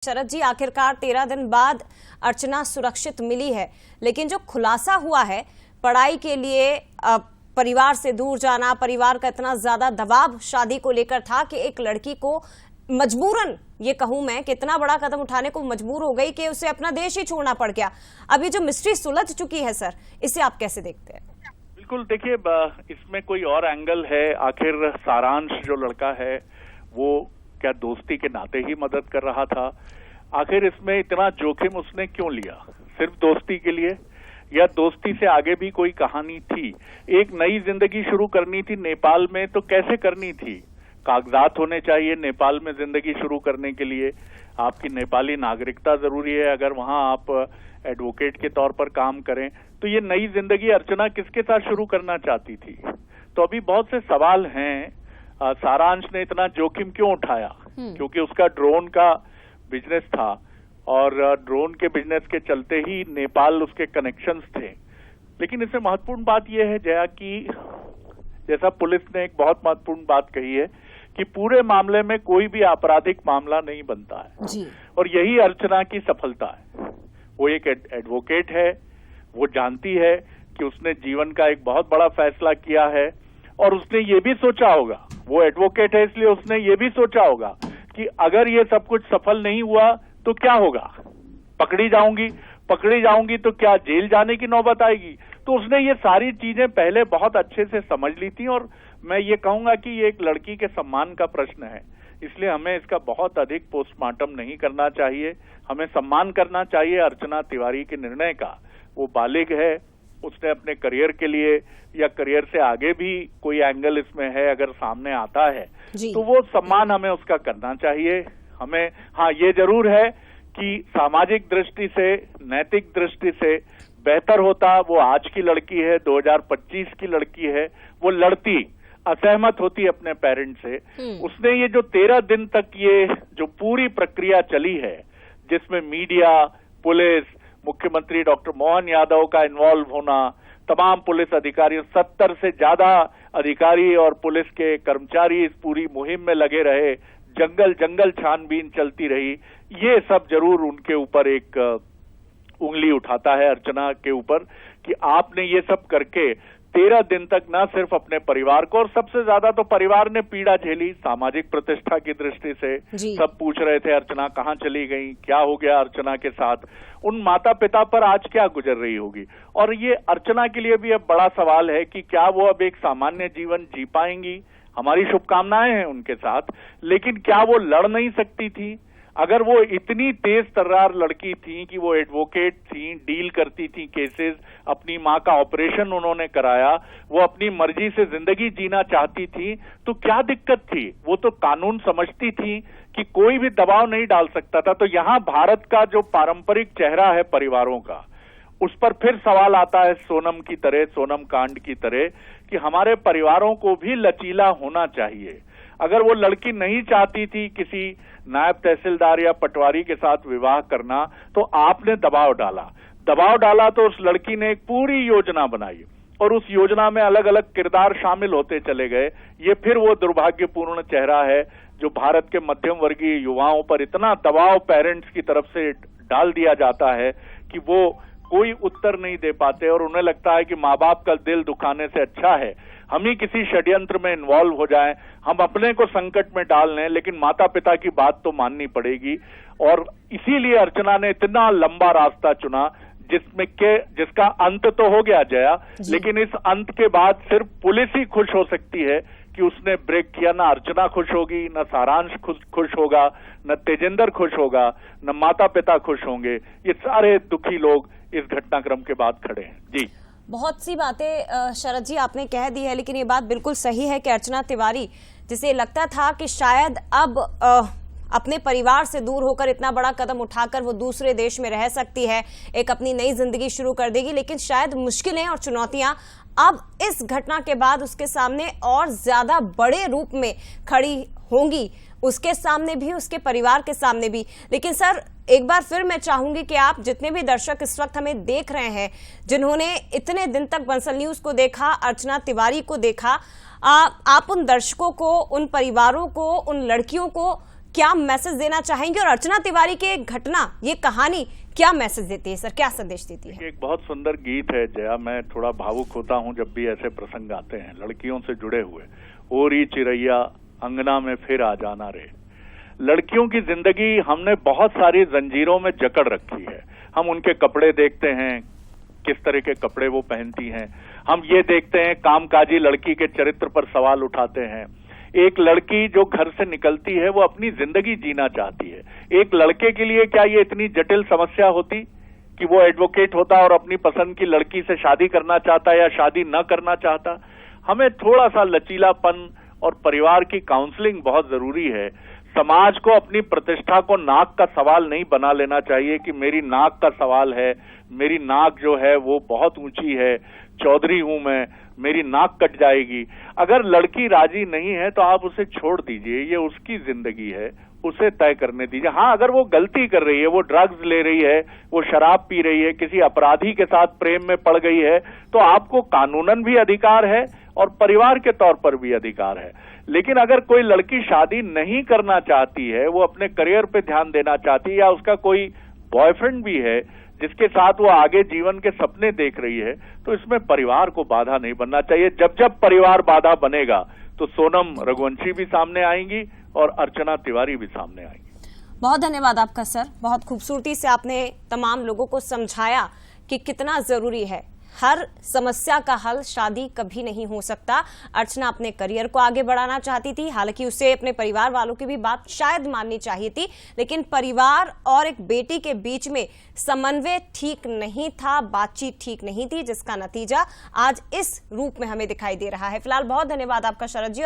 शरद जी, आखिरकार 13 दिन बाद अर्चना सुरक्षित मिली है, लेकिन जो खुलासा हुआ है पढ़ाई के लिए परिवार से दूर जाना, परिवार का इतना ज्यादा दबाव शादी को लेकर था कि एक लड़की को मजबूरन, ये कहूं मैं, कि इतना बड़ा कदम उठाने को मजबूर हो गई कि उसे अपना देश ही छोड़ना पड़ गया। अब ये जो मिस्ट्री सुलझ चुकी है सर, इसे आप कैसे देखते हैं? बिल्कुल, देखिए इसमें कोई और एंगल है। आखिर सारांश जो लड़का है वो क्या दोस्ती के नाते ही मदद कर रहा था? आखिर इसमें इतना जोखिम उसने क्यों लिया? सिर्फ दोस्ती के लिए, या दोस्ती से आगे भी कोई कहानी थी? एक नई जिंदगी शुरू करनी थी नेपाल में, तो कैसे करनी थी? कागजात होने चाहिए नेपाल में जिंदगी शुरू करने के लिए। आपकी नेपाली नागरिकता जरूरी है अगर वहां आप एडवोकेट के तौर पर काम करें। तो ये नई जिंदगी अर्चना किसके साथ शुरू करना चाहती थी? तो अभी बहुत से सवाल हैं। सारांश ने इतना जोखिम क्यों उठाया? क्योंकि उसका ड्रोन का बिजनेस था और ड्रोन के बिजनेस के चलते ही नेपाल उसके कनेक्शंस थे। लेकिन इसमें महत्वपूर्ण बात यह है जया कि जैसा पुलिस ने एक बहुत महत्वपूर्ण बात कही है कि पूरे मामले में कोई भी आपराधिक मामला नहीं बनता है जी। और यही अर्चना की सफलता है। वो एक एडवोकेट है, वो जानती है कि उसने जीवन का एक बहुत बड़ा फैसला किया है और उसने ये भी सोचा होगा, वो एडवोकेट है इसलिए उसने ये भी सोचा होगा कि अगर ये सब कुछ सफल नहीं हुआ तो क्या होगा? पकड़ी जाऊंगी तो क्या जेल जाने की नौबत आएगी? तो उसने ये सारी चीजें पहले बहुत अच्छे से समझ ली थी। और मैं ये कहूंगा कि ये एक लड़की के सम्मान का प्रश्न है, इसलिए हमें इसका बहुत अधिक पोस्टमार्टम नहीं करना चाहिए। हमें सम्मान करना चाहिए अर्चना तिवारी के निर्णय का। वो बालिग है, उसने अपने करियर के लिए या करियर से आगे भी कोई एंगल इसमें है अगर सामने आता है तो वो सम्मान हमें उसका करना चाहिए। हमें ये जरूर है कि सामाजिक दृष्टि से, नैतिक दृष्टि से बेहतर होता वो आज की लड़की है, 2025 की लड़की है, वो लड़ती, असहमत होती अपने पेरेंट से। उसने ये जो 13 दिन तक ये जो पूरी प्रक्रिया चली है जिसमें मीडिया, पुलिस, मुख्यमंत्री डॉक्टर मोहन यादव का इन्वॉल्व होना, तमाम पुलिस अधिकारियों, 70 से ज्यादा अधिकारी और पुलिस के कर्मचारी इस पूरी मुहिम में लगे रहे, जंगल जंगल छानबीन चलती रही, ये सब जरूर उनके ऊपर एक उंगली उठाता है अर्चना के ऊपर कि आपने ये सब करके 13 दिन तक न सिर्फ अपने परिवार को, और सबसे ज्यादा तो परिवार ने पीड़ा झेली सामाजिक प्रतिष्ठा की दृष्टि से। सब पूछ रहे थे अर्चना कहाँ चली गई, क्या हो गया अर्चना के साथ, उन माता पिता पर आज क्या गुजर रही होगी। और ये अर्चना के लिए भी अब बड़ा सवाल है कि क्या वो अब एक सामान्य जीवन जी पाएंगी? हमारी शुभकामनाएं हैं उनके साथ, लेकिन क्या वो लड़ नहीं सकती थी? अगर वो इतनी तेज तर्रार लड़की थी कि वो एडवोकेट थी, डील करती थी केसेस, अपनी माँ का ऑपरेशन उन्होंने कराया, वो अपनी मर्जी से जिंदगी जीना चाहती थी, तो क्या दिक्कत थी? वो तो कानून समझती थी कि कोई भी दबाव नहीं डाल सकता था। तो यहाँ भारत का जो पारंपरिक चेहरा है परिवारों का, उस पर फिर सवाल आता है सोनम की तरह, सोनम कांड की तरह, कि हमारे परिवारों को भी लचीला होना चाहिए। अगर वो लड़की नहीं चाहती थी किसी नायब तहसीलदार या पटवारी के साथ विवाह करना, तो आपने दबाव डाला तो उस लड़की ने एक पूरी योजना बनाई और उस योजना में अलग अलग किरदार शामिल होते चले गए। ये फिर वो दुर्भाग्यपूर्ण चेहरा है जो भारत के मध्यम वर्गीय युवाओं पर इतना दबाव पेरेंट्स की तरफ से डाल दिया जाता है कि वो कोई उत्तर नहीं दे पाते और उन्हें लगता है कि माँ बाप का दिल दुखाने से अच्छा है हम ही किसी षड्यंत्र में इन्वॉल्व हो जाएं, हम अपने को संकट में डाल लें, लेकिन माता पिता की बात तो माननी पड़ेगी। और इसीलिए अर्चना ने इतना लंबा रास्ता चुना जिसका अंत तो हो गया जया, लेकिन इस अंत के बाद सिर्फ पुलिस ही खुश हो सकती है कि उसने ब्रेक किया। ना अर्चना खुश होगी, न सारांश खुश होगा, न तेजेंद्र खुश होगा, न माता पिता खुश होंगे। ये सारे दुखी लोग इस घटनाक्रम के बाद खड़े हैं। जी, बहुत सी बातें शरद जी आपने कह दी है, लेकिन ये बात बिल्कुल सही है कि अर्चना तिवारी, जिसे लगता था कि शायद अब अपने परिवार से दूर होकर इतना बड़ा कदम उठाकर वो दूसरे देश में रह सकती है, एक अपनी नई जिंदगी शुरू कर देगी, लेकिन शायद मुश्किलें और चुनौतियां अब इस घटना के बाद उसके सामने और ज्यादा बड़े रूप में खड़ी होंगी, उसके सामने भी, उसके परिवार के सामने भी। लेकिन सर, एक बार फिर मैं चाहूंगी कि आप जितने भी दर्शक इस वक्त हमें देख रहे हैं, जिन्होंने इतने दिन तक बंसल न्यूज को देखा, अर्चना तिवारी को देखा, आप उन दर्शकों को, उन परिवारों को, उन लड़कियों को क्या मैसेज देना चाहेंगे और अर्चना तिवारी की घटना, ये कहानी क्या मैसेज देती है सर, क्या संदेश देती है? एक बहुत सुंदर गीत है जया, मैं थोड़ा भावुक होता हूं जब भी ऐसे प्रसंग आते हैं लड़कियों से जुड़े हुए। ओरी चिरैया अंगना में फिर आ जाना रे। लड़कियों की जिंदगी हमने बहुत सारी जंजीरों में जकड़ रखी है। हम उनके कपड़े देखते हैं, किस तरह के कपड़े वो पहनती हैं। हम ये देखते हैं कामकाजी लड़की के चरित्र पर सवाल उठाते हैं। एक लड़की जो घर से निकलती है वो अपनी जिंदगी जीना चाहती है। एक लड़के के लिए क्या ये इतनी जटिल समस्या होती कि वो एडवोकेट होता और अपनी पसंद की लड़की से शादी करना चाहता या शादी न करना चाहता? हमें थोड़ा सा लचीलापन और परिवार की काउंसलिंग बहुत जरूरी है। समाज को अपनी प्रतिष्ठा को नाक का सवाल नहीं बना लेना चाहिए कि मेरी नाक का सवाल है, मेरी नाक जो है वो बहुत ऊंची है, चौधरी हूं मैं, मेरी नाक कट जाएगी। अगर लड़की राजी नहीं है तो आप उसे छोड़ दीजिए, ये उसकी जिंदगी है, उसे तय करने दीजिए। हाँ, अगर वो गलती कर रही है, वो ड्रग्स ले रही है, वो शराब पी रही है, किसी अपराधी के साथ प्रेम में पड़ गई है, तो आपको कानूनन भी अधिकार है और परिवार के तौर पर भी अधिकार है। लेकिन अगर कोई लड़की शादी नहीं करना चाहती है, वो अपने करियर पे ध्यान देना चाहती है या उसका कोई बॉयफ्रेंड भी है जिसके साथ वो आगे जीवन के सपने देख रही है, तो इसमें परिवार को बाधा नहीं बनना चाहिए। जब जब परिवार बाधा बनेगा तो सोनम रघुवंशी भी सामने आएंगी और अर्चना तिवारी भी सामने आएंगी। बहुत धन्यवाद आपका सर, बहुत खूबसूरती से आपने तमाम लोगों को समझाया कि कितना जरूरी है। हर समस्या का हल शादी कभी नहीं हो सकता। अर्चना अपने करियर को आगे बढ़ाना चाहती थी, हालांकि उसे अपने परिवार वालों की भी बात शायद माननी चाहिए थी, लेकिन परिवार और एक बेटी के बीच में समन्वय ठीक नहीं था, बातचीत ठीक नहीं थी, जिसका नतीजा आज इस रूप में हमें दिखाई दे रहा है। फिलहाल बहुत धन्यवाद आपका शरद जी।